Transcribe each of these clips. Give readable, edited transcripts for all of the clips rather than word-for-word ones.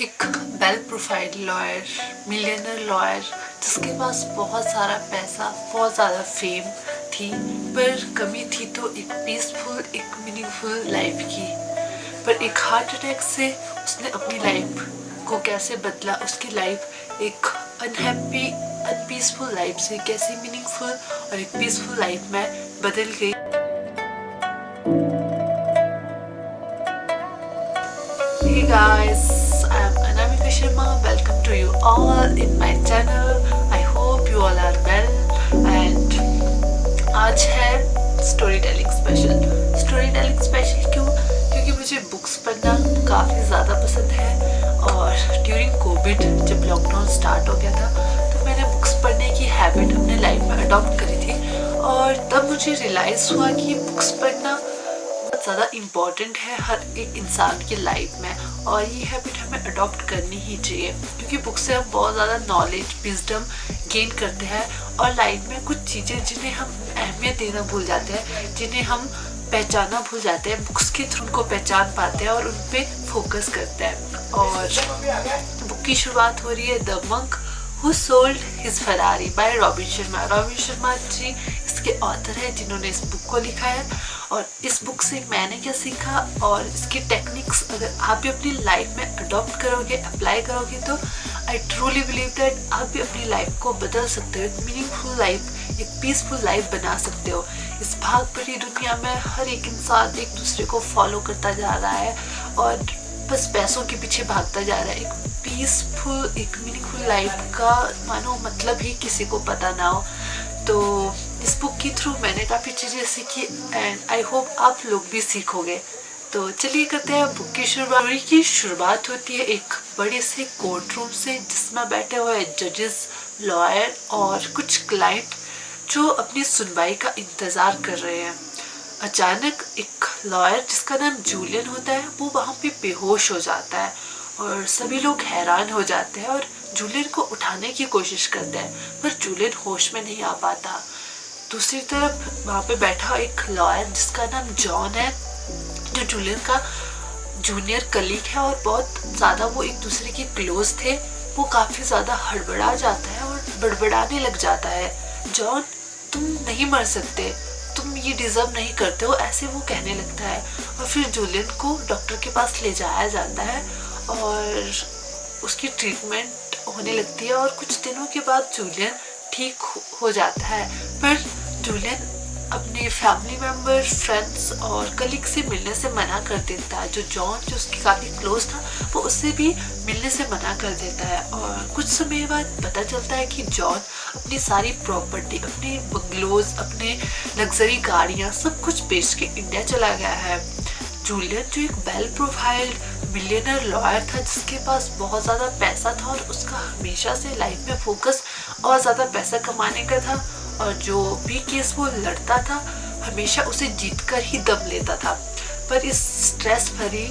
एक well profiled lawyer, millionaire lawyer जिसके पास बहुत सारा पैसा, बहुत ज़्यादा फेम थी, पर कमी थी तो एक पीसफुल, एक मीनिंगफुल लाइफ की। पर एक हार्ट अटैक से उसने अपनी लाइफ को कैसे बदला, उसकी लाइफ एक अनहैप्पी, अनपीसफुल लाइफ से कैसे मीनिंगफुल और एक पीसफुल लाइफ में बदल गई। Hey guys, I am Anamika Sharma. Welcome to you all in my channel. I hope you all are well. And आज है story telling special. Story telling special क्यों? क्योंकि मुझे बुक्स पढ़ना काफ़ी ज़्यादा पसंद है और ड्यूरिंग कोविड जब लॉकडाउन स्टार्ट हो गया था तो मैंने बुक्स पढ़ने की हैबिट अपने लाइफ में अडॉप्ट करी थी। और तब मुझे रियलाइज़ हुआ कि बुक्स पढ़ना बहुत ज़्यादा इम्पॉर्टेंट है हर एक इंसान की लाइफ में, और ये हैबिट हमें अडॉप्ट करनी ही चाहिए क्योंकि बुक से हम बहुत ज़्यादा नॉलेज, विजडम गेन करते हैं और लाइफ में कुछ चीज़ें जिन्हें हम अहमियत देना भूल जाते हैं, जिन्हें हम पहचाना भूल जाते हैं, बुक्स के थ्रू उनको पहचान पाते हैं और उन पर फोकस करते हैं। और बुक की शुरुआत हो रही है the monk who sold his Ferrari by Robin Sharma. Robin Sharma ji इसके ऑथर है जिन्होंने इस बुक को लिखा है। और इस बुक से मैंने क्या सीखा और इसकी टेक्निक्स अगर आप भी अपनी लाइफ में अडॉप्ट करोगे, अप्लाई करोगे तो आई ट्रूली बिलीव दैट आप भी अपनी लाइफ को बदल सकते हो, एक मीनिंगफुल लाइफ, एक पीसफुल लाइफ बना सकते हो। इस भाग भरी दुनिया में हर एक इंसान एक दूसरे को फॉलो करता जा रहा है और बस पैसों के पीछे भागता जा रहा है। एक पीसफुल, एक मीनिंगफुल लाइफ का मानो मतलब ही किसी को पता ना हो। तो इस बुक के थ्रू मैंने काफ़ी चीज़ें सीखी एंड आई होप आप लोग भी सीखोगे। तो चलिए करते हैं बुक की शुरुआत। स्टोरी की शुरुआत होती है एक बड़े से कोर्ट रूम से जिसमें बैठे हुए जजेस, लॉयर और कुछ क्लाइंट जो अपनी सुनवाई का इंतज़ार कर रहे हैं। अचानक एक लॉयर जिसका नाम जूलियन होता है वो वहाँ पे बेहोश हो जाता है और सभी लोग हैरान हो जाते हैं और जूलियन को उठाने की कोशिश करते हैं पर जूलियन होश में नहीं आ पाता। दूसरी तरफ वहाँ पे बैठा एक लॉयर जिसका नाम जॉन है जो जूलियन का जूनियर कलीग है और बहुत ज़्यादा वो एक दूसरे के क्लोज थे। वो काफ़ी ज़्यादा हड़बड़ा जाता है और बड़बड़ाने लग जाता है, जॉन तुम नहीं मर सकते, तुम ये डिज़र्व नहीं करते हो, ऐसे वो कहने लगता है। और फिर जूलियन को डॉक्टर के पास ले जाया जाता है और उसकी ट्रीटमेंट होने लगती है और कुछ दिनों के बाद जूलियन ठीक हो जाता है। पर जूलियन अपने फैमिली मेम्बर, फ्रेंड्स और कलीग से मिलने से मना कर देता है। जो जॉन जो उसके काफ़ी क्लोज था वो उससे भी मिलने से मना कर देता है। और कुछ समय बाद पता चलता है कि जॉन अपनी सारी प्रॉपर्टी, अपने बंगलोज, अपने लग्जरी गाड़ियाँ सब कुछ बेच के इंडिया चला गया है। जूलियन जो एक वेल प्रोफाइल्ड मिलियनर लॉयर था जिसके पास बहुत ज़्यादा पैसा था और उसका हमेशा से लाइफ में फोकस और ज़्यादा पैसा कमाने का था और जो भी केस वो लड़ता था हमेशा उसे जीतकर ही दम लेता था। पर इस स्ट्रेस भरी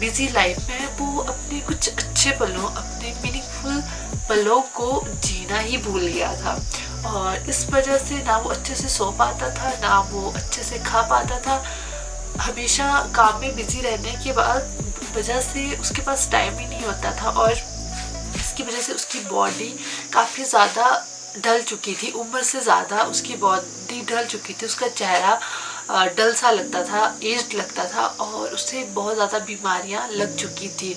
बिजी लाइफ में वो अपने कुछ अच्छे पलों, अपने मीनिंगफुल पलों को जीना ही भूल गया था और इस वजह से ना वो अच्छे से सो पाता था, ना वो अच्छे से खा पाता था। हमेशा काम में बिजी रहने के बाद वजह से उसके पास टाइम ही नहीं होता था और इसकी वजह से उसकी बॉडी काफ़ी ज़्यादा ढल चुकी थी, उम्र से ज़्यादा उसकी बॉडी ढल चुकी थी। उसका चेहरा डल सा लगता था, एज्ड लगता था और उसे बहुत ज़्यादा बीमारियां लग चुकी थी।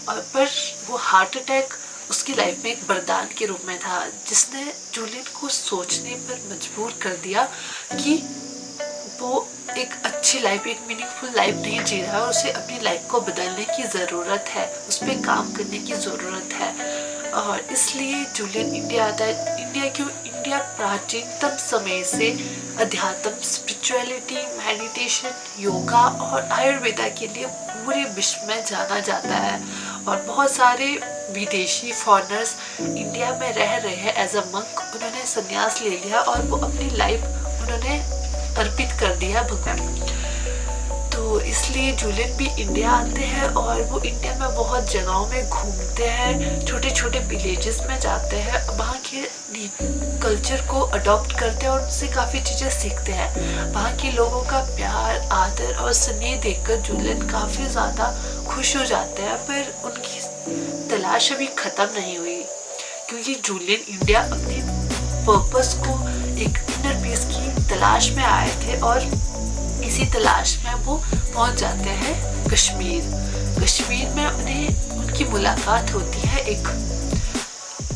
और पर वो हार्ट अटैक उसकी लाइफ में एक वरदान के रूप में था जिसने जूलियन को सोचने पर मजबूर कर दिया कि वो एक अच्छी लाइफ, एक मीनिंगफुल लाइफ नहीं जी रहा है और उसे अपनी लाइफ को बदलने की ज़रूरत है, उस पर काम करने की ज़रूरत है। और इसलिए जूलियन इंडिया आता है। इंडिया क्यों? इंडिया प्राचीनतम समय से अध्यात्म, स्पिरिचुअलिटी, मेडिटेशन, योगा और आयुर्वेदा के लिए पूरे विश्व में जाना जाता है और बहुत सारे विदेशी फॉरेनर्स इंडिया में रह रहे हैं एज अ मंक। उन्होंने संन्यास ले लिया और वो अपनी लाइफ उन्होंने अर्पित कर दिया भगवान। तो इसलिए जूलियन भी इंडिया आते हैं और वो इंडिया में बहुत जगहों में घूमते हैं, छोटे छोटे विलेजेस में जाते हैं, वहाँ के कल्चर को अडॉप्ट करते हैं और उनसे काफ़ी चीज़ें सीखते हैं। वहाँ के लोगों का प्यार, आदर और स्नेह देखकर जूलियन काफ़ी ज़्यादा खुश हो जाते हैं। पर उनकी तलाश अभी ख़त्म नहीं हुई, क्योंकि जूलियन इंडिया अपने पर्पस को, एक इनर पीस की तलाश में आए थे और इसी तलाश में वो पहुंच जाते हैं कश्मीर में उन्हें उनकी मुलाकात होती है एक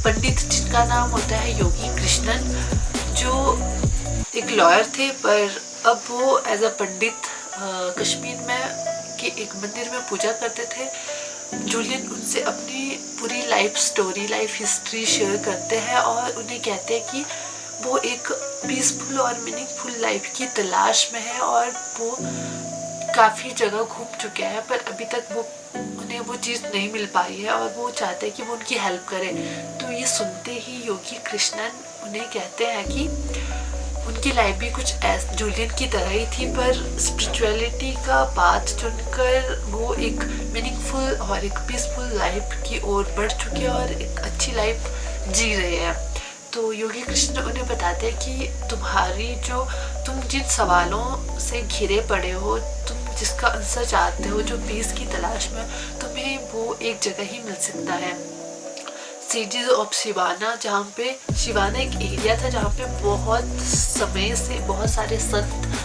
पंडित जिनका नाम होता है योगी कृष्णन, जो एक लॉयर थे, पर अब वो एज अ पंडित कश्मीर में के एक मंदिर में पूजा करते थे। जूलियन उनसे अपनी पूरी life story, life history share करते हैं और उन्हें कहते हैं कि वो एक पीसफुल और मीनिंगफुल लाइफ की तलाश में है और वो काफ़ी जगह घूम चुके हैं, पर अभी तक उन्हें वो चीज़ नहीं मिल पाई है और वो चाहते हैं कि वो उनकी हेल्प करें। तो ये सुनते ही योगी कृष्णन उन्हें कहते हैं कि उनकी लाइफ भी कुछ जूलियन की तरह ही थी, पर स्पिरिचुअलिटी का पाथ चुनकर वो एक मीनिंगफुल और एक पीसफुल लाइफ की ओर बढ़ चुके और एक अच्छी लाइफ जी रहे हैं। तो योगी कृष्ण उन्हें बताते हैं कि तुम जिन सवालों से घिरे पड़े हो, तुम जिसका आंसर चाहते हो, जो पीस की तलाश में, तुम्हें वो एक जगह ही मिल सकता है, सीरीज ऑफ शिवाना, जहाँ पे शिवाना एक एरिया था जहाँ पे बहुत समय से बहुत सारे संत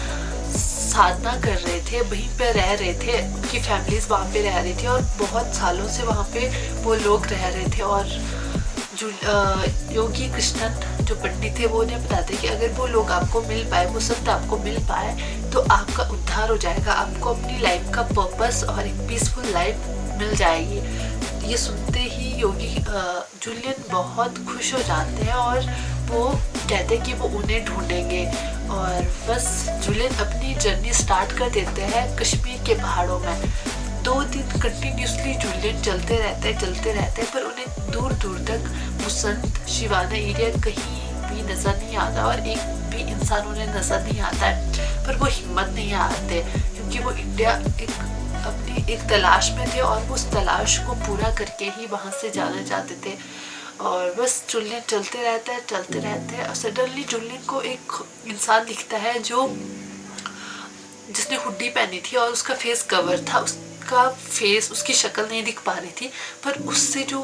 साधना कर रहे थे, वहीं पे रह रहे थे, उनकी फैमिलीज वहाँ पे रह रही थी और बहुत सालों से वहाँ पे वो लोग रह रहे थे। और योगी कृष्णन जो पंडित थे वो उन्हें बताते कि अगर वो लोग आपको मिल पाए, वो संत आपको मिल पाए, तो आपका उद्धार हो जाएगा, आपको अपनी लाइफ का पर्पस और एक पीसफुल लाइफ मिल जाएगी। ये सुनते ही जूलियन बहुत खुश हो जाते हैं और वो कहते हैं कि वो उन्हें ढूंढेंगे। और बस जूलियन अपनी जर्नी स्टार्ट कर देते हैं कश्मीर के पहाड़ों में। 2 दिन कंटिन्यूसली जूलियन चलते रहते हैं, पर उन्हें दूर दूर तक वो संत शिवाना एरिया कहीं भी नज़र नहीं आता और एक भी इंसान उन्हें नज़र नहीं आता है। पर वो हिम्मत नहीं हारते, क्योंकि वो इंडिया अपनी एक तलाश में थे और उस तलाश को पूरा करके ही वहाँ से जाना चाहते थे। और बस जूलियन चलते रहते हैं और सडनली जूलियन को एक इंसान दिखता है जिसने हुड्डी पहनी थी और उसका फेस कवर था, उसका फेस, उसकी शक्ल नहीं दिख पा रही थी, पर उससे जो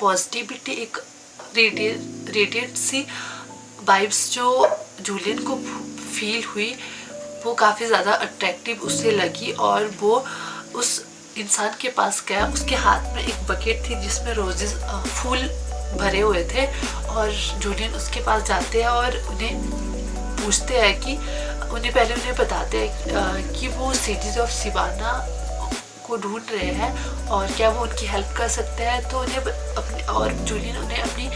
पॉजिटिविटी, एक रेडिएंट सी वाइब्स जो जूलियन को फील हुई, वो काफ़ी ज़्यादा अट्रैक्टिव उससे लगी और वो उस इंसान के पास गया। उसके हाथ में एक बकेट थी जिसमें रोजेस, फूल भरे हुए थे, और जूलियन उसके पास जाते हैं और उन्हें पूछते हैं कि उन्हें बताते हैं कि वो सिटीज ऑफ शिवाना को ढूंढ रहे हैं और क्या वो उनकी हेल्प कर सकते हैं। तो जूलियन उन्हें अपनी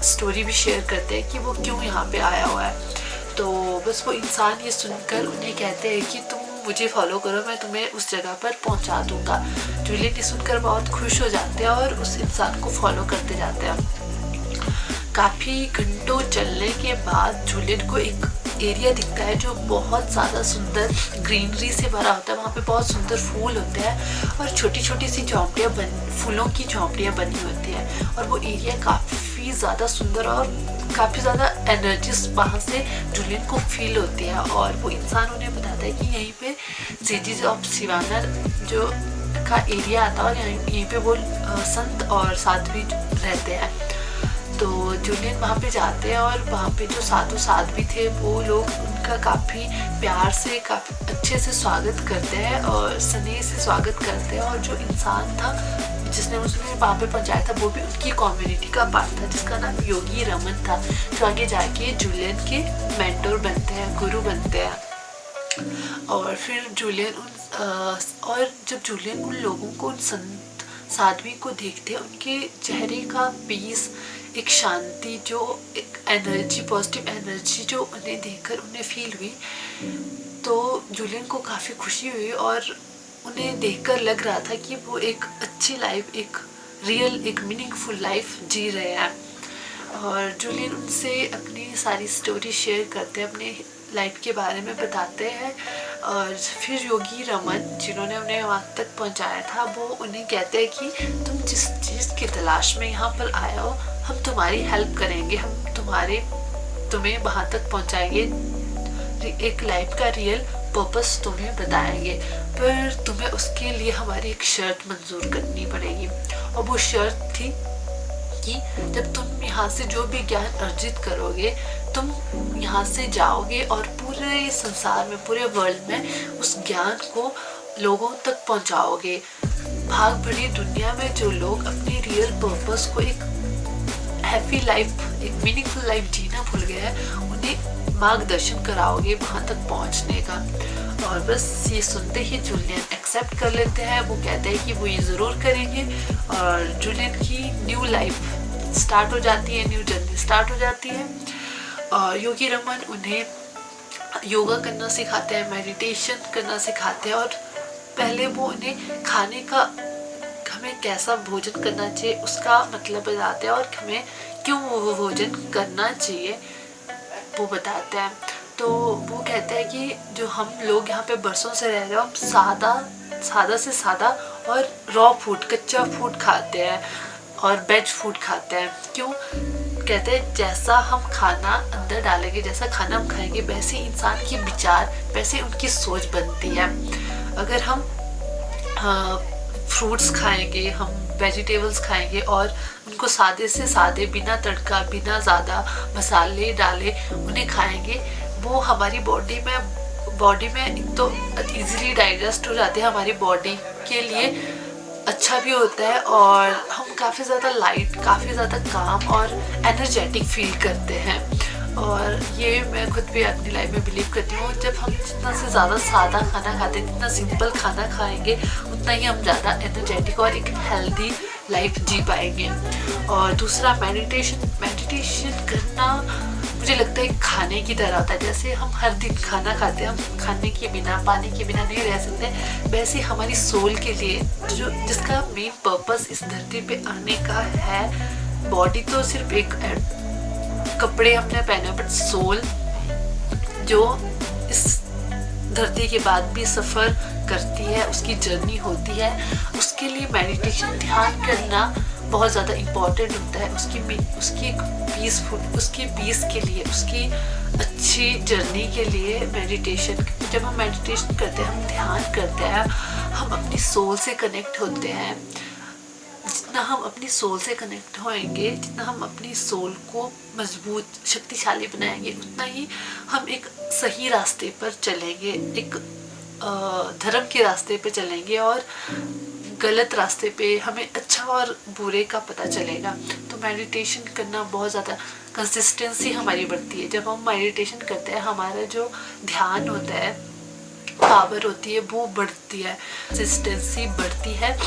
स्टोरी भी शेयर करते हैं कि वो क्यों यहाँ पे आया हुआ है। तो बस वो इंसान ये सुनकर उन्हें कहते हैं कि तुम मुझे फॉलो करो, मैं तुम्हें उस जगह पर पहुंचा दूंगा। जूलियन ये सुनकर बहुत खुश हो जाते हैं और उस इंसान को फॉलो करते जाते हैं। काफ़ी घंटों चलने के बाद जूलियन को एक एरिया दिखता है जो बहुत ज़्यादा सुंदर ग्रीनरी से भरा होता है। वहाँ पे बहुत सुंदर फूल होते हैं और छोटी छोटी सी फूलों की झोंपड़ियाँ बनी होती हैं, और वो एरिया काफ़ी ज़्यादा सुंदर और काफ़ी ज़्यादा एनर्जीज वहाँ से जूलियन को फील होती है। और वो इंसान उन्हें बताता है कि यहीं पे सिटीज ऑफ शिवाना जो का एरिया आता है और यहीं पे वो संत और साध्वी रहते हैं। तो जूलियन वहाँ पे जाते हैं और वहाँ पे जो साध्वी थे वो लोग उनका काफ़ी प्यार से, काफ़ी अच्छे से स्वागत करते हैं और स्नेह से स्वागत करते हैं। और जो इंसान था जिसने उसने वहाँ पे पहुँचाया था वो भी उनकी कम्युनिटी का पार्ट था, जिसका नाम योगी रमन था, जो आगे जाके जूलियन के मेंटोर बनते हैं, गुरु बनते हैं। और फिर जब जूलियन उन लोगों को, उन संत साध्वी को देखते हैं, उनके चेहरे का पीस, एक शांति, जो एक एनर्जी, पॉजिटिव एनर्जी जो उन्हें देखकर उन्हें फील हुई, तो जूलियन को काफ़ी खुशी हुई और उन्हें देखकर लग रहा था कि वो एक अच्छी लाइफ, एक रियल, एक मीनिंगफुल लाइफ जी रहे हैं। और जूलियन उनसे अपनी सारी स्टोरी शेयर करते हैं, अपने लाइफ के बारे में बताते हैं। और फिर योगी रमन जिन्होंने उन्हें वहाँ तक पहुँचाया था, वो उन्हें कहते हैं कि तुम जिस चीज़ की तलाश में यहाँ पर आए हो, हम तुम्हारी हेल्प करेंगे, हम तुम्हें वहाँ तक पहुँचाएंगे, एक लाइफ का रियल पर्पस तुम्हें बताएंगे, पर तुम्हें उसके लिए हमारी एक शर्त मंजूर करनी पड़ेगी। और वो शर्त थी कि जब तुम यहाँ से जो भी ज्ञान अर्जित करोगे, तुम यहाँ से जाओगे और पूरे संसार में, पूरे वर्ल्ड में उस ज्ञान को लोगों तक पहुँचाओगे। भाग भरी दुनिया में जो लोग अपनी रियल पर्पस को, एक हैप्पी लाइफ, एक मीनिंगफुल लाइफ जीना भूल गए हैं, उन्हें मार्गदर्शन कराओगे वहाँ तक पहुँचने का। और बस ये सुनते ही जूलियन एक्सेप्ट कर लेते हैं। वो कहते हैं कि वो ये ज़रूर करेंगे और जूलियन की न्यू लाइफ स्टार्ट हो जाती है, न्यू जर्नी स्टार्ट हो जाती है। और योगी रमन उन्हें योगा करना सिखाते हैं, मेडिटेशन करना सिखाते हैं, और पहले वो उन्हें खाने का, हमें कैसा भोजन करना चाहिए उसका मतलब बताते हैं, और हमें क्यों वो भोजन करना चाहिए वो बताते हैं। तो वो कहते हैं कि जो हम लोग यहाँ पे बरसों से रह रहे हैं, हम सादा से सादा और रॉ फूड, कच्चा फूड खाते हैं और वेज फूड खाते हैं। क्यों? कहते हैं जैसा हम खाना अंदर डालेंगे, जैसा खाना हम खाएंगे, वैसे इंसान के विचार, वैसे उनकी सोच बनती है। अगर हम फ्रूट्स खाएंगे, हम वेजिटेबल्स खाएंगे और उनको सादे से सादे, बिना तड़का, बिना ज़्यादा मसाले डाले उन्हें खाएंगे, वो हमारी बॉडी में एक तो इजीली डाइजेस्ट हो जाते हैं, हमारी बॉडी के लिए अच्छा भी होता है, और हम काफ़ी ज़्यादा लाइट, काफ़ी ज़्यादा काम और एनर्जेटिक फील करते हैं। और ये मैं खुद भी अपनी लाइफ में बिलीव करती हूँ, जब हम जितना से ज़्यादा सादा खाना खाते हैं, जितना सिंपल खाना खाएंगे, उतना ही हम ज़्यादा एनर्जेटिक और एक हेल्दी लाइफ जी पाएंगे। और दूसरा मेडिटेशन करना मुझे लगता है खाने की तरह होता है। जैसे हम हर दिन खाना खाते हैं, हम खाने के बिना, पानी के बिना नहीं रह सकते, वैसे हमारी सोल के लिए, जो जिसका मेन पर्पस इस धरती पे आने का है, बॉडी तो सिर्फ एक कपड़े हमने पहने, बट सोल जो इस धरती के बाद भी सफ़र करती है, उसकी जर्नी होती है, उसके लिए मेडिटेशन, ध्यान करना बहुत ज़्यादा इम्पॉर्टेंट होता है। उसकी उसके पीस के लिए, उसकी अच्छी जर्नी के लिए मेडिटेशन। जब हम मेडिटेशन करते हैं, हम ध्यान करते हैं, हम अपनी सोल से कनेक्ट होते हैं। जितना हम अपनी सोल से कनेक्ट होएंगे, जितना हम अपनी सोल को मजबूत, शक्तिशाली बनाएंगे, उतना ही हम एक सही रास्ते पर चलेंगे, एक धर्म के रास्ते पे चलेंगे, और गलत रास्ते पे हमें अच्छा और बुरे का पता चलेगा। तो मेडिटेशन करना बहुत ज़्यादा, कंसिस्टेंसी हमारी बढ़ती है। जब हम मेडिटेशन करते हैं, हमारा जो ध्यान होता है, पावर होती है, वो बढ़ती है, कंसिस्टेंसी बढ़ती है,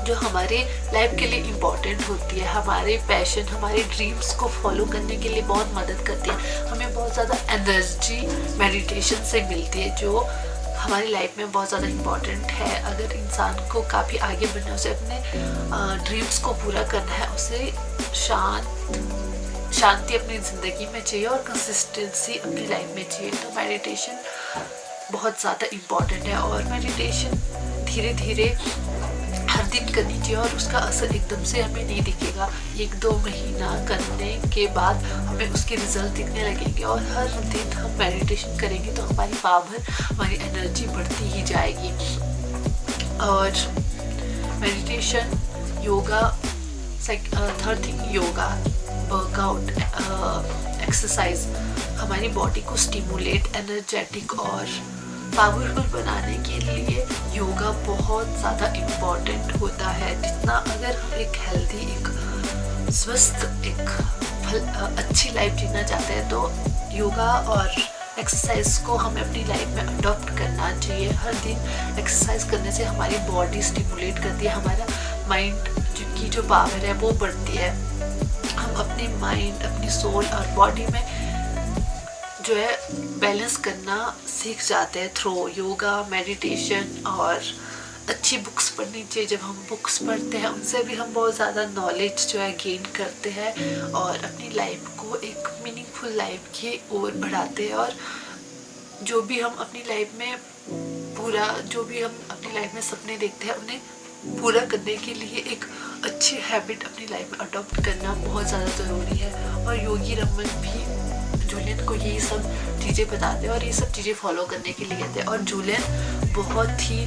जो हमारे लाइफ के लिए इम्पॉर्टेंट होती है। हमारे पैशन, हमारे ड्रीम्स को फॉलो करने के लिए बहुत मदद करती है। हमें बहुत ज़्यादा एनर्जी मेडिटेशन से मिलती है, जो हमारी लाइफ में बहुत ज़्यादा इम्पॉर्टेंट है। अगर इंसान को काफ़ी आगे बढ़ना है, उसे अपने ड्रीम्स को पूरा करना है, उसे शांति अपनी ज़िंदगी में चाहिए और कंसिस्टेंसी अपनी लाइफ में चाहिए। तो मेडिटेशन बहुत ज़्यादा इम्पॉर्टेंट है, और मेडिटेशन धीरे धीरे हर दिन करनी चाहिए, और उसका असर एकदम से हमें नहीं दिखेगा। 1-2 महीना करने के बाद हमें उसके रिजल्ट दिखने लगेंगे, और हर दिन हम मेडिटेशन करेंगे तो हमारी पावर, हमारी एनर्जी बढ़ती ही जाएगी। और meditation, yoga, third thing yoga, workout, exercise हमारी बॉडी को स्टिमुलेट, एनर्जेटिक और पावरफुल बनाने के लिए योगा बहुत ज़्यादा इम्पॉर्टेंट होता है। जितना अगर हम एक हेल्दी, एक स्वस्थ, एक अच्छी लाइफ जीना चाहते हैं, तो योगा और एक्सरसाइज को हमें अपनी लाइफ में अडॉप्ट करना चाहिए। हर दिन एक्सरसाइज करने से हमारी बॉडी स्टिमुलेट करती है, हमारा माइंड की जो पावर है वो बढ़ती है। हम अपने माइंड, अपनी सोल और बॉडी में जो है बैलेंस करना सीख जाते हैं थ्रू योगा, मेडिटेशन। और अच्छी बुक्स पढ़नी चाहिए। जब हम बुक्स पढ़ते हैं, उनसे भी हम बहुत ज़्यादा नॉलेज जो है गेन करते हैं, और अपनी लाइफ को एक मीनिंगफुल लाइफ की ओर बढ़ाते हैं। और जो भी हम अपनी लाइफ में सपने देखते हैं, उन्हें पूरा करने के लिए एक अच्छी हैबिट अपनी लाइफ में अडॉप्ट करना बहुत ज़्यादा ज़रूरी है। और योगी रमन भी जूलियन को यही सब चीज़ें बताते हैं और ये सब चीज़ें फॉलो करने के लिए कहते हैं। और जूलियन बहुत ही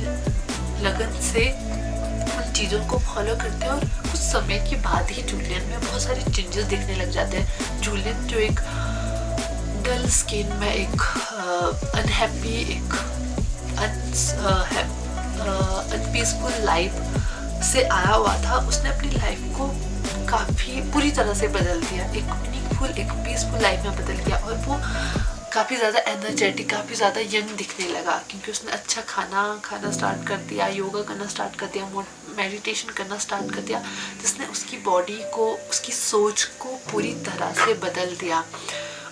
लगन से उन चीज़ों को फॉलो करते हैं और कुछ समय के बाद ही जूलियन में बहुत सारे चेंजेस दिखने लग जाते हैं। जूलियन जो एक डल स्किन में एक अनहैप्पी, एक अनपीसफुल लाइफ से आया हुआ था, उसने अपनी लाइफ को काफ़ी पूरी तरह से बदल दिया, एक मीनिंगफुल, एक पीसफुल लाइफ में बदल गया और वो काफ़ी ज़्यादा एनर्जेटिक, काफ़ी ज़्यादा यंग दिखने लगा क्योंकि उसने अच्छा खाना स्टार्ट कर दिया, योगा करना स्टार्ट कर दिया, मेडिटेशन करना स्टार्ट कर दिया, जिसने उसकी बॉडी को, उसकी सोच को पूरी तरह से बदल दिया।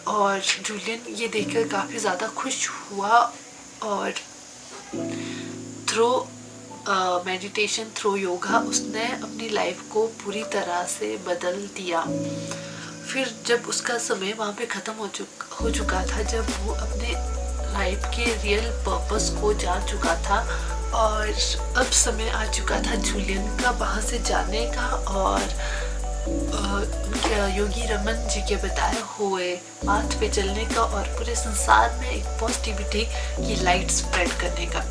और जूलियन ये देखकर काफ़ी ज़्यादा खुश हुआ और थ्रू मेडिटेशन, थ्रू योगा उसने अपनी लाइफ को पूरी तरह से बदल दिया। फिर जब उसका समय वहाँ पे ख़त्म हो चुका था, जब वो अपने लाइफ के रियल पर्पस को जान चुका था और अब समय आ चुका था जूलियन का वहाँ से जाने का और उनके योगी रमन जी के बताए हुए पाथ पे चलने का और पूरे संसार में एक पॉजिटिविटी की लाइट स्प्रेड करने का।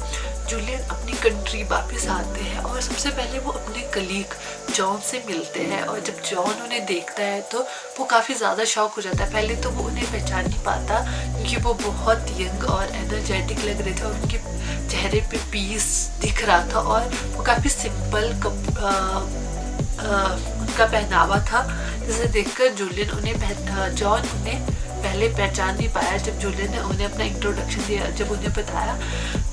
जूलियन अपनी कंट्री वापस आते हैं और सबसे पहले वो अपने कलीग जॉन से मिलते हैं और जब जॉन उन्हें देखता है तो वो काफ़ी ज़्यादा शॉक हो जाता है। पहले तो वो उन्हें पहचान नहीं पाता क्योंकि वो बहुत यंग और एनर्जेटिक लग रहे थे और उनके चेहरे पे पीस दिख रहा था और वो काफ़ी सिंपल उनका पहनावा था, जिसे देखकर जॉन उन्हें पहले पहचान नहीं पाया। जब जूलियन ने उन्हें अपना इंट्रोडक्शन दिया, जब उन्हें बताया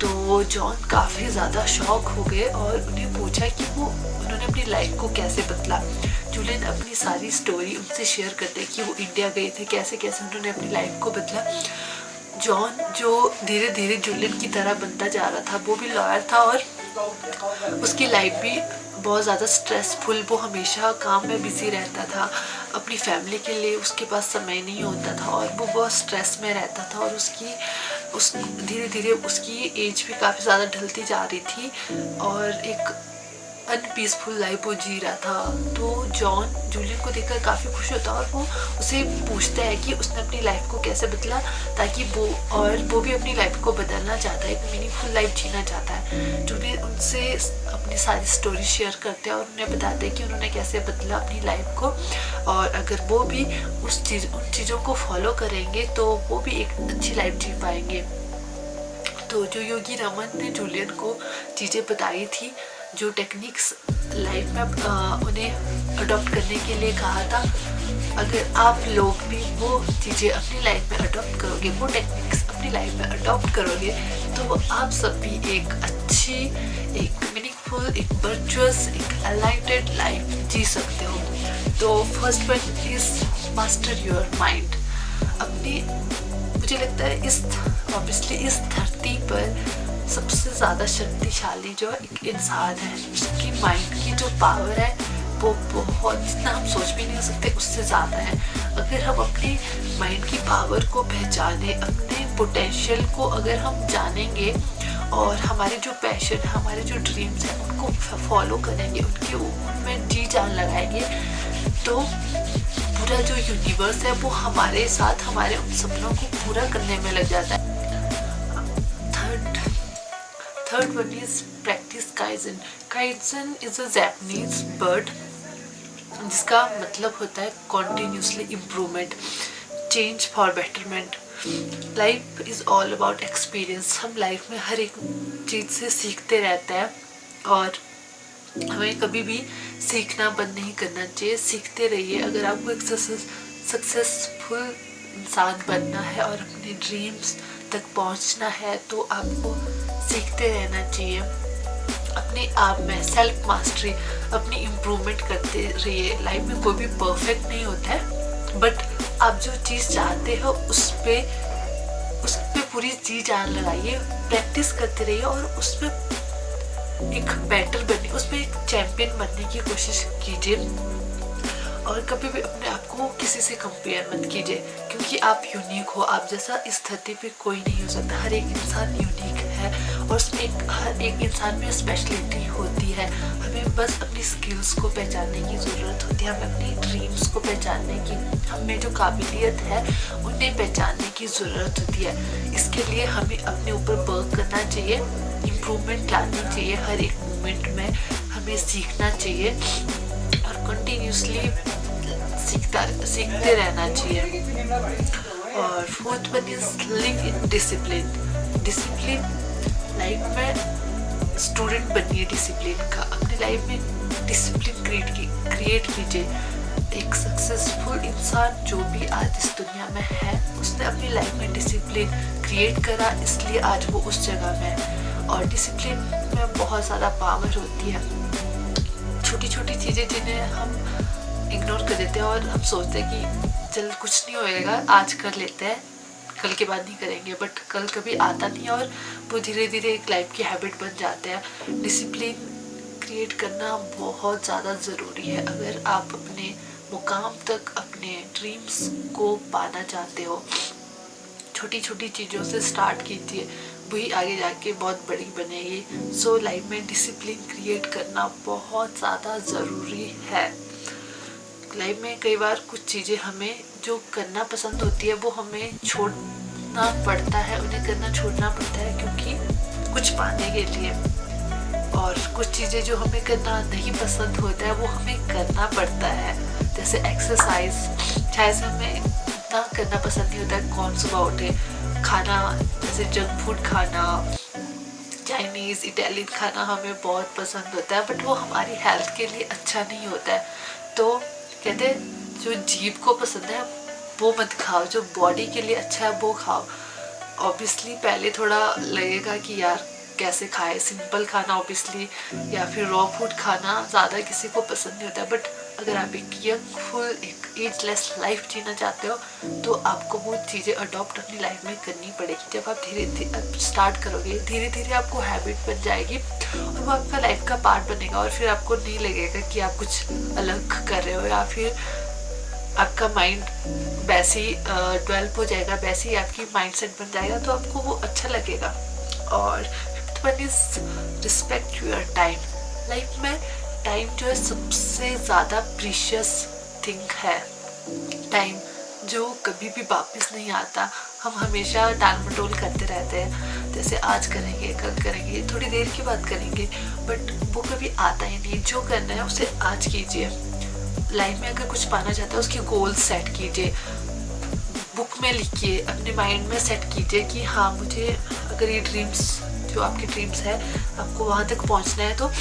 तो जॉन काफ़ी ज़्यादा शॉक हो गए और उन्हें पूछा कि उन्होंने अपनी लाइफ को कैसे बदला। जूलियन अपनी सारी स्टोरी उनसे शेयर करते कि वो इंडिया गए थे, कैसे कैसे उन्होंने अपनी लाइफ को बदला। जॉन जो धीरे धीरे जूलियन की तरह बनता जा रहा था, वो भी लॉयर था और उसकी लाइफ भी बहुत ज़्यादा स्ट्रेसफुल, वो हमेशा काम में बिजी रहता था, अपनी फैमिली के लिए उसके पास समय नहीं होता था और वो बहुत स्ट्रेस में रहता था और धीरे धीरे उसकी एज भी काफ़ी ज़्यादा ढलती जा रही थी और एक अनपीसफुल लाइफ वो जी रहा था। तो जॉन जूलियन को देखकर काफ़ी खुश होता है और वो उसे पूछता है कि उसने अपनी लाइफ को कैसे बदला, ताकि वो भी अपनी लाइफ को बदलना चाहता है, एक मीनिंगफुल लाइफ जीना चाहता है। जूलियन उनसे अपनी सारी स्टोरी शेयर करते हैं और उन्हें बताते हैं कि उन्होंने कैसे बदला अपनी लाइफ को और अगर वो भी उन चीज़ों को फॉलो करेंगे तो वो भी एक अच्छी लाइफ जी पाएंगे। तो जो योगी रमन ने जूलियन को चीज़ें बताई थी, जो टेक्निक्स लाइफ में उन्हें अडॉप्ट करने के लिए कहा था, अगर आप लोग भी वो चीज़ें अपनी लाइफ में अडॉप्ट करोगे, वो टेक्निक्स अपनी लाइफ में अडॉप्ट करोगे तो आप सब भी एक अच्छी, एक मीनिंगफुल, एक वर्चुअस, एक एनलाइटेड लाइफ जी सकते हो। तो first one is master your mind. मुझे लगता है इस धरती पर सबसे ज़्यादा शक्तिशाली जो एक इंसान है, उसकी माइंड की जो पावर है वो बहुत, जितना हम सोच भी नहीं सकते उससे ज़्यादा है। अगर हम अपनी माइंड की पावर को पहचाने, अपने पोटेंशियल को अगर हम जानेंगे और हमारे जो पैशन है, हमारे जो ड्रीम्स हैं उनको फॉलो करेंगे, उनमें जी जान लगाएंगे तो पूरा जो यूनिवर्स है वो हमारे साथ हमारे उन सपनों को पूरा करने में लग जाता है। Third one is practice Kaizen. Kaizen is a Japanese word जिसका मतलब होता है continuously improvement, change for betterment. Life is all about experience. हम लाइफ में हर एक चीज़ से सीखते रहते हैं और हमें कभी भी सीखना बंद नहीं करना चाहिए, सीखते रहिए। अगर आपको एक सक्सेसफुल इंसान बनना है और अपने ड्रीम्स तक पहुंचना है तो आपको सीखते रहना चाहिए। अपने आप में सेल्फ मास्टरी, अपनी इम्प्रूवमेंट करते रहिए। लाइफ में कोई भी परफेक्ट नहीं होता है, बट आप जो चीज़ चाहते हो उस पे पूरी जी जान लगाइए, प्रैक्टिस करते रहिए और उस पर एक बेटर बनने, उस पर एक चैम्पियन बनने की कोशिश कीजिए और कभी भी अपने आप को किसी से कंपेयर मत कीजिए क्योंकि आप यूनिक हो। आप जैसा इस धरती पे कोई नहीं हो सकता। हर एक इंसान यूनिक है और हर एक इंसान में स्पेशलिटी होती है। हमें बस अपनी स्किल्स को पहचानने की ज़रूरत होती है, हमें अपनी ड्रीम्स को पहचानने की, हमें जो काबिलियत है उन्हें पहचानने की ज़रूरत होती है। इसके लिए हमें अपने ऊपर वर्क करना चाहिए, इम्प्रूवमेंट लानी चाहिए हर एक मोमेंट में। हमें सीखना चाहिए और कंटिन्यूसली सीखते रहना चाहिए। और fourth one is link discipline. Discipline life में स्टूडेंट बनिए डिसिप्लिन का, अपनी लाइफ में डिसिप्लिन क्रिएट कीजिए। एक सक्सेसफुल इंसान जो भी आज इस दुनिया में है, उसने अपनी लाइफ में डिसिप्लिन क्रिएट करा, इसलिए आज वो उस जगह में है। और डिसिप्लिन में बहुत ज़्यादा पावर होती है। छोटी छोटी चीज़ें जिन्हें हम इग्नोर कर देते हैं और हम सोचते हैं कि चल कुछ नहीं होएगा, आज कर लेते हैं, कल के बाद नहीं करेंगे, बट कल कभी आता नहीं और वो धीरे धीरे एक लाइफ की हैबिट बन जाते हैं। डिसिप्लिन क्रिएट करना बहुत ज़्यादा ज़रूरी है अगर आप अपने मुकाम तक, अपने ड्रीम्स को पाना चाहते हो। छोटी छोटी चीज़ों से स्टार्ट कीजिए, वही आगे जाके बहुत बड़ी बनेगी। सो लाइफ में डिसिप्लिन क्रिएट करना बहुत ज़्यादा ज़रूरी है। लाइफ में कई बार कुछ चीज़ें हमें जो करना पसंद होती है वो हमें छोड़ना पड़ता है, उन्हें करना छोड़ना पड़ता है क्योंकि कुछ पाने के लिए। और कुछ चीज़ें जो हमें करना नहीं पसंद होता है वो हमें करना पड़ता है, जैसे एक्सरसाइज। शायद से हमें इतना करना पसंद नहीं होता है, कौन सुबह उठे खाना, जैसे जंक फूड खाना, चाइनीज़ इटालियन खाना हमें बहुत पसंद होता है, बट वो हमारी हेल्थ के लिए अच्छा नहीं होता है। तो कहते हैं जो जीभ को पसंद है वो मत खाओ, जो बॉडी के लिए अच्छा है वो खाओ। ऑब्वियसली पहले थोड़ा लगेगा कि यार कैसे खाए, सिंपल खाना ऑब्वियसली, या फिर रॉ फूड खाना ज़्यादा किसी को पसंद नहीं होता है। बट अगर आप एक यंगफुल, एक एजलेस लाइफ जीना चाहते हो तो आपको वो चीज़ें अडॉप्ट अपनी लाइफ में करनी पड़ेगी। जब आप धीरे धीरे स्टार्ट करोगे, धीरे धीरे आपको हैबिट बन जाएगी और वो आपका लाइफ का पार्ट बनेगा। और फिर आपको नहीं लगेगा कि आप कुछ अलग कर रहे हो, या फिर आपका माइंड वैसे ही डेवलप हो जाएगा, वैसे ही आपकी माइंडसेट बन जाएगा, तो आपको वो अच्छा लगेगा। और fifth one is respect your time. Life में टाइम जो है सबसे ज़्यादा प्रीशियस थिंग है। टाइम जो कभी भी वापस नहीं आता। हम हमेशा टाल मटोल करते रहते हैं, जैसे आज करेंगे, कल करेंगे, थोड़ी देर के बाद करेंगे, बट वो कभी आता ही नहीं। जो करना है उसे आज कीजिए। लाइफ में अगर कुछ पाना चाहते हैं उसकी गोल सेट कीजिए, बुक में लिखिए, अपने माइंड में सेट कीजिए कि हाँ मुझे अगर ये ड्रीम्स, जो आपके ड्रीम्स है, आपको वहाँ तक पहुँचना है, तो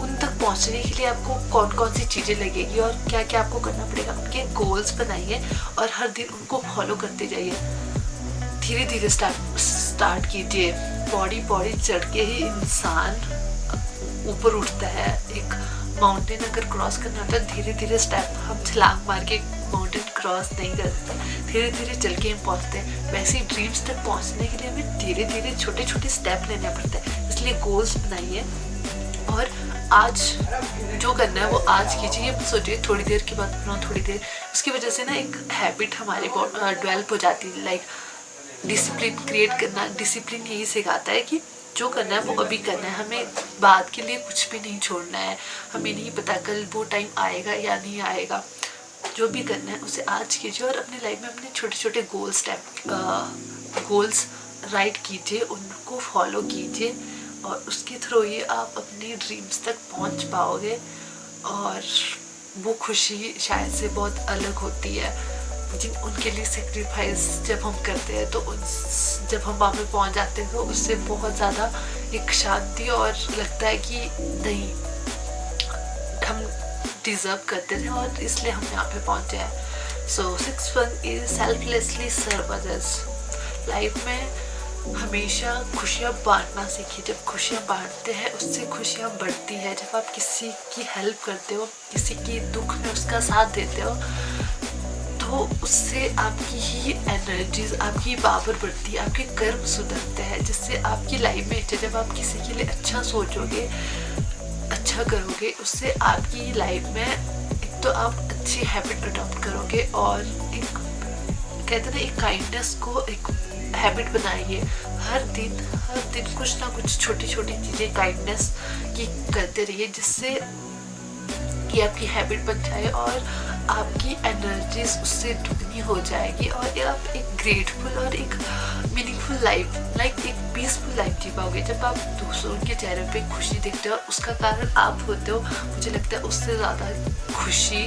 उन तक पहुँचने के लिए आपको कौन कौन सी चीज़ें लगेगी और क्या क्या आपको करना पड़ेगा, उनके गोल्स बनाइए और हर दिन उनको फॉलो करते जाइए। धीरे धीरे स्टार्ट कीजिए। बॉडी चढ़ के ही इंसान ऊपर उठता है। एक माउंटेन अगर क्रॉस करना होता है, धीरे धीरे स्टेप, हम छलांग मार के माउंटेन क्रॉस नहीं करते, धीरे धीरे चल के हम पहुँचते हैं। वैसे ही ड्रीम्स तक पहुँचने के लिए हमें धीरे धीरे छोटे छोटे स्टेप लेना पड़ता है। इसलिए गोल्स बनाइए और आज जो करना है वो आज कीजिए। ये सोचिए थोड़ी देर के बाद अपना, थोड़ी देर, उसकी वजह से ना एक हैबिट हमारे डेवलप हो जाती है। लाइक डिसिप्लिन क्रिएट करना, डिसिप्लिन यही सिखाता है कि जो करना है वो अभी करना है, हमें बाद के लिए कुछ भी नहीं छोड़ना है। हमें नहीं पता कल वो टाइम आएगा या नहीं आएगा। जो भी करना है उसे आज कीजिए और अपनी लाइफ में अपने छोटे छोटे गोल्स राइट कीजिए, उनको फॉलो कीजिए और उसके थ्रू ही आप अपने ड्रीम्स तक पहुंच पाओगे। और वो खुशी शायद से बहुत अलग होती है जिन उनके लिए सेक्रीफाइस जब हम करते हैं, तो जब हम वहाँ पे पहुँच जाते हैं तो उससे बहुत ज़्यादा एक शांति और लगता है कि नहीं, हम डिज़र्व करते थे और इसलिए हम यहाँ पे पहुँचे हैं। So sixth one is selflessly serve others. Life में हमेशा खुशियाँ बांटना सीखिए। जब खुशियाँ बांटते हैं उससे खुशियाँ बढ़ती है। जब आप किसी की हेल्प करते हो, किसी की दुख में उसका साथ देते हो, तो उससे आपकी ही एनर्जीज, आपकी पावर बढ़ती है, आपके कर्म सुधरते हैं, जिससे आपकी लाइफ में जब आप किसी के लिए अच्छा सोचोगे, अच्छा करोगे, उससे आपकी लाइफ में एक तो आप अच्छी हैबिट अडॉप्ट करोगे और एक कहते हैं ना, एक काइंडनेस को एक हैबिट बनाइए। हर दिन कुछ ना कुछ छोटी छोटी चीज़ें काइंडनेस की करते रहिए, जिससे ये आपकी हैबिट बन जाए और आपकी एनर्जीज उससे दुगनी हो जाएगी और आप एक ग्रेटफुल और एक मीनिंगफुल लाइफ, लाइक एक पीसफुल लाइफ जी पाओगे। जब आप दूसरों के चेहरे पे खुशी देखते हो और उसका कारण आप होते हो, मुझे लगता है उससे ज़्यादा खुशी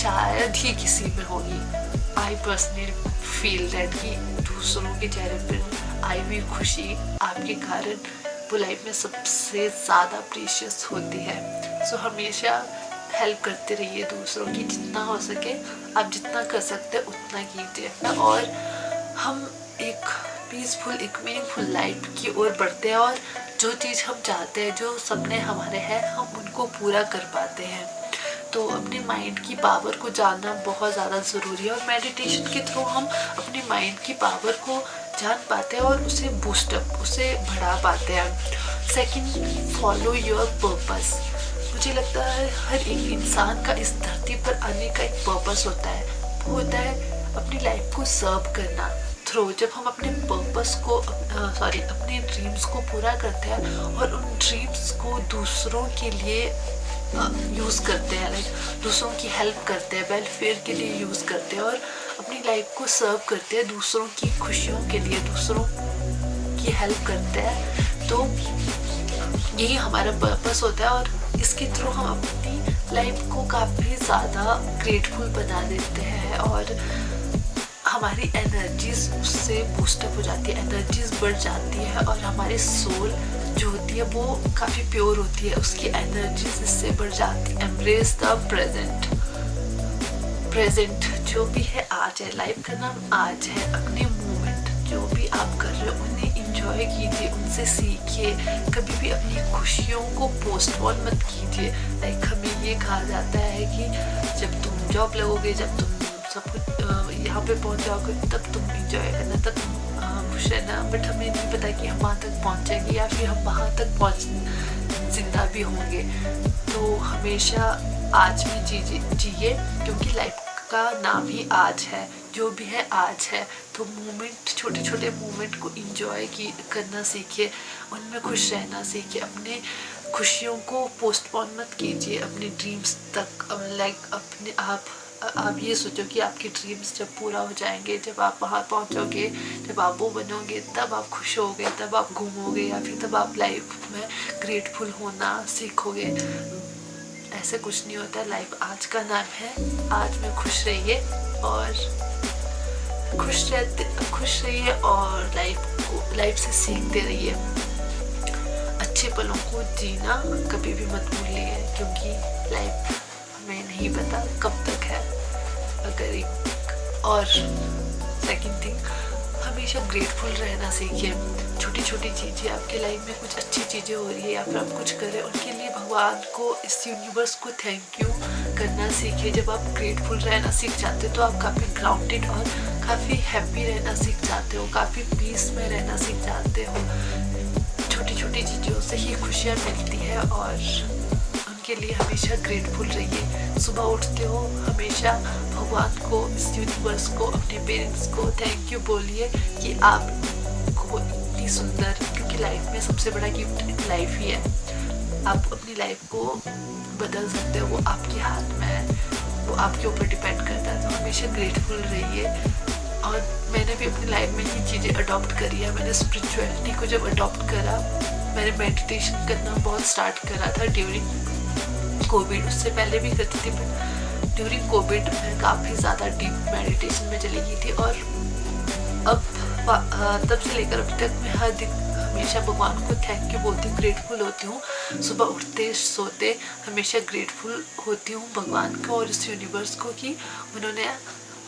शायद ही किसी में होगी। आई पर्सनली फील दैट कि दूसरों के चेहरे पर आई हुई खुशी आपके कारण वो लाइफ में सबसे ज़्यादा प्रीशियस होती है। सो हमेशा हेल्प करते रहिए दूसरों की, जितना हो सके आप जितना कर सकते हैं उतना कीजिए और हम एक पीसफुल एक मीनिंगफुल लाइफ की ओर बढ़ते हैं और जो चीज़ हम चाहते हैं, जो सपने हमारे हैं, हम उनको पूरा कर पाते हैं। तो अपने माइंड की पावर को जानना बहुत ज़्यादा ज़रूरी है और मेडिटेशन के थ्रू हम अपने माइंड की पावर को जान पाते हैं और उसे बूस्टअप, उसे बढ़ा पाते हैं। Second, follow your purpose. मुझे लगता है हर एक इंसान का इस धरती पर आने का एक पर्पस होता है, वो होता है अपनी लाइफ को सर्व करना थ्रू। जब हम अपने पर्पस को अपने ड्रीम्स को पूरा करते हैं और उन ड्रीम्स को दूसरों के लिए यूज़ करते हैं, लाइक दूसरों की हेल्प करते हैं, वेलफेयर के लिए यूज़ करते हैं और अपनी लाइफ को सर्व करते हैं दूसरों की खुशियों के लिए, दूसरों की हेल्प करते हैं, तो यही हमारा पर्पस होता है और इसके थ्रू हम अपनी लाइफ को काफ़ी ज़्यादा ग्रेटफुल बना देते हैं और हमारी एनर्जीज उससे बूस्टअप हो जाती है, एनर्जीज बढ़ जाती है और हमारी सोल जो होती है वो काफ़ी प्योर होती है, उसकी एनर्जीज इससे बढ़ जाती है। Embrace the present. प्रेजेंट जो भी है आज है, लाइफ का नाम आज है। अपने मोमेंट जो भी आप कर रहे हो उन्हें इंजॉय कीजिए, उनसे सीखिए। कभी भी अपनी खुशियों को पोस्टपोन मत कीजिए। लाइक हमें ये कहा जाता है कि जब तुम जॉब लगोगे, जब तुम सब कुछ यहाँ पे पहुँच जाओगे तब तुम इंजॉय करना, तब तुम खुश रहना, बट हमें नहीं पता कि हम वहाँ तक पहुँचेंगे या फिर हम वहाँ तक जिंदा भी होंगे। तो हमेशा आज में जिए क्योंकि लाइफ का नाम ही आज है, जो भी है आज है। तो मोमेंट, छोटे छोटे मोमेंट को इंजॉय करना सीखिए, उनमें खुश रहना सीखिए। अपने खुशियों को पोस्टपोन मत कीजिए अपने ड्रीम्स तक। लाइक अपने आप ये सोचो कि आपके ड्रीम्स जब पूरा हो जाएंगे, जब आप वहाँ पहुँचोगे, जब आप वो बनोगे, तब आप खुश होगे, तब आप घूमोगे या फिर तब आप लाइफ में ग्रेटफुल होना सीखोगे। ऐसे कुछ नहीं होता। लाइफ आज का नाम है, आज में खुश रहिए और खुश रहिए और लाइफ से सीखते रहिए। अच्छे पलों को जीना कभी भी मत भूलिए क्योंकि लाइफ हमें नहीं पता कब तक है। और सेकंड थिंग, हमेशा ग्रेटफुल रहना सीखिए। छोटी छोटी चीज़ें, आपके लाइफ में कुछ अच्छी चीज़ें हो रही है या फिर आप कुछ कर रहे हैं, उनके लिए भगवान को, इस यूनिवर्स को थैंक यू करना सीखिए। जब आप ग्रेटफुल रहना सीख जाते हो तो आप काफ़ी ग्राउंडेड और काफ़ी हैप्पी रहना सीख जाते हो, काफ़ी पीस में रहना सीख जाते हो। छोटी छोटी चीज़ों से ही खुशियाँ मिलती है और उनके लिए हमेशा ग्रेटफुल रहिए। सुबह उठते हो हमेशा भगवान को, इस यूनिवर्स को, अपने पेरेंट्स को थैंक यू बोलिए कि आपको इतनी सुंदर, क्योंकि लाइफ में सबसे बड़ा गिफ्ट लाइफ ही है। आप अपनी लाइफ को बदल सकते हो, वो आपके हाथ में है, वो आपके ऊपर डिपेंड करता है। तो हमेशा ग्रेटफुल रहिए। और मैंने भी अपनी लाइफ में ये चीज़ें अडॉप्ट करी है। मैंने स्पिरिचुअलिटी को जब अडॉप्ट करा, मैंने मेडिटेशन करना बहुत स्टार्ट करा था ड्यूरिंग कोविड। उससे पहले भी करती थी बट ड्यूरिंग कोविड मैं काफ़ी ज़्यादा डीप मेडिटेशन में चली गई थी। और अब तब से लेकर अभी तक मैं हर दिन हमेशा भगवान को थैंक यू बोलती हूँ, ग्रेटफुल होती हूँ। सुबह उठते सोते हमेशा ग्रेटफुल होती हूँ भगवान को और इस यूनिवर्स को कि उन्होंने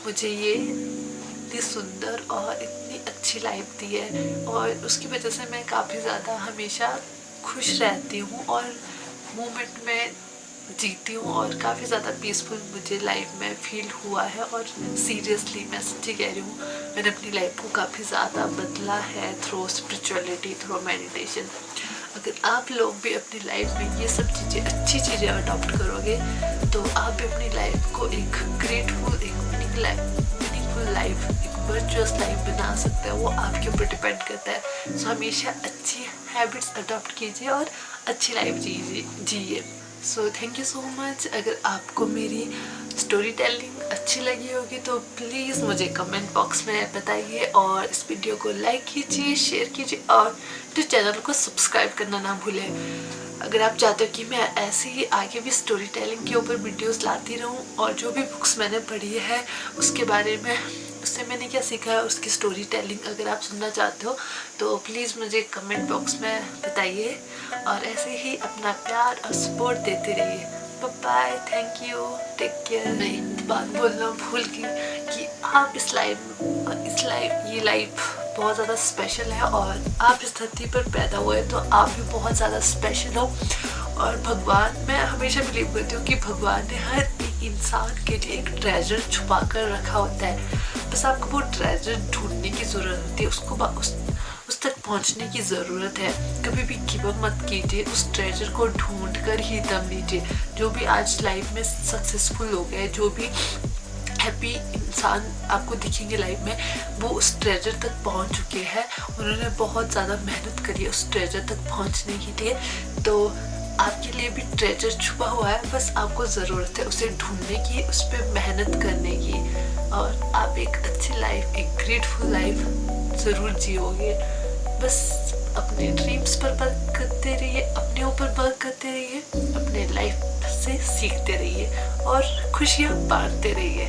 मुझे ये इतनी सुंदर और इतनी अच्छी लाइफ दी है। और उसकी वजह से मैं काफ़ी ज़्यादा हमेशा खुश रहती हूँ और मोमेंट में जीती हूँ और काफ़ी ज़्यादा पीसफुल मुझे लाइफ में फील हुआ है। और सीरियसली मैं सच्ची कह रही हूँ, मैंने अपनी लाइफ को काफ़ी ज़्यादा बदला है थ्रू स्पिरिचुअलिटी, थ्रू मेडिटेशन। अगर आप लोग भी अपनी लाइफ में ये सब चीज़ें, अच्छी चीज़ें अडॉप्ट करोगे तो आप भी अपनी लाइफ को एक ग्रेटफुल, एक मीनिंगफुल लाइफ, एक वर्चुअस लाइफ बना सकते हैं। वो आपके ऊपर डिपेंड करता है। सो हमेशा अच्छी हैबिट्स अडॉप्ट कीजिए और अच्छी लाइफ जिए। So thank you so much. अगर आपको मेरी स्टोरी टेलिंग अच्छी लगी होगी तो प्लीज़ मुझे कमेंट बॉक्स में बताइए और इस वीडियो को लाइक कीजिए, शेयर कीजिए और चैनल को सब्सक्राइब करना ना भूलें। अगर आप चाहते हो कि मैं ऐसे ही आगे भी स्टोरी टेलिंग के ऊपर वीडियोस लाती रहूं और जो भी बुक्स मैंने पढ़ी है उसके बारे में, उससे मैंने क्या सीखा है उसकी स्टोरी टेलिंग अगर आप सुनना चाहते हो तो प्लीज़ मुझे कमेंट बॉक्स में बताइए और ऐसे ही अपना प्यार और सपोर्ट देते रहिए। Bye, thank you, take care. मैं एक बात बोलना भूल गई कि आप ये लाइफ बहुत ज़्यादा स्पेशल है और आप इस धरती पर पैदा हुए तो आप भी बहुत ज़्यादा स्पेशल हो। और भगवान, मैं हमेशा बिलीव करती हूँ कि भगवान ने हर एक इंसान के लिए एक ट्रेजर छुपा कर रखा होता है। बस आपको वो ट्रेजर ढूंढने की ज़रूरत होती है, उसको उस तक पहुंचने की ज़रूरत है। कभी भी गिव अप मत कीजिए, उस ट्रेजर को ढूंढ कर ही दम लीजिए। जो भी आज लाइफ में सक्सेसफुल हो गए, जो भी हैप्पी इंसान आपको दिखेंगे लाइफ में, वो उस ट्रेजर तक पहुंच चुके हैं। उन्होंने बहुत ज़्यादा मेहनत करी है उस ट्रेजर तक पहुंचने के लिए। तो आपके लिए भी ट्रेजर छुपा हुआ है, बस आपको ज़रूरत है उसे ढूंढने की, उस पर मेहनत करने की और आप एक अच्छी लाइफ, एक ग्रेटफुल लाइफ ज़रूर जियोगे। बस अपने ड्रीम्स पर वर्क करते रहिए, अपने ऊपर वर्क करते रहिए, अपने लाइफ से सीखते रहिए और खुशियाँ बांटते रहिए।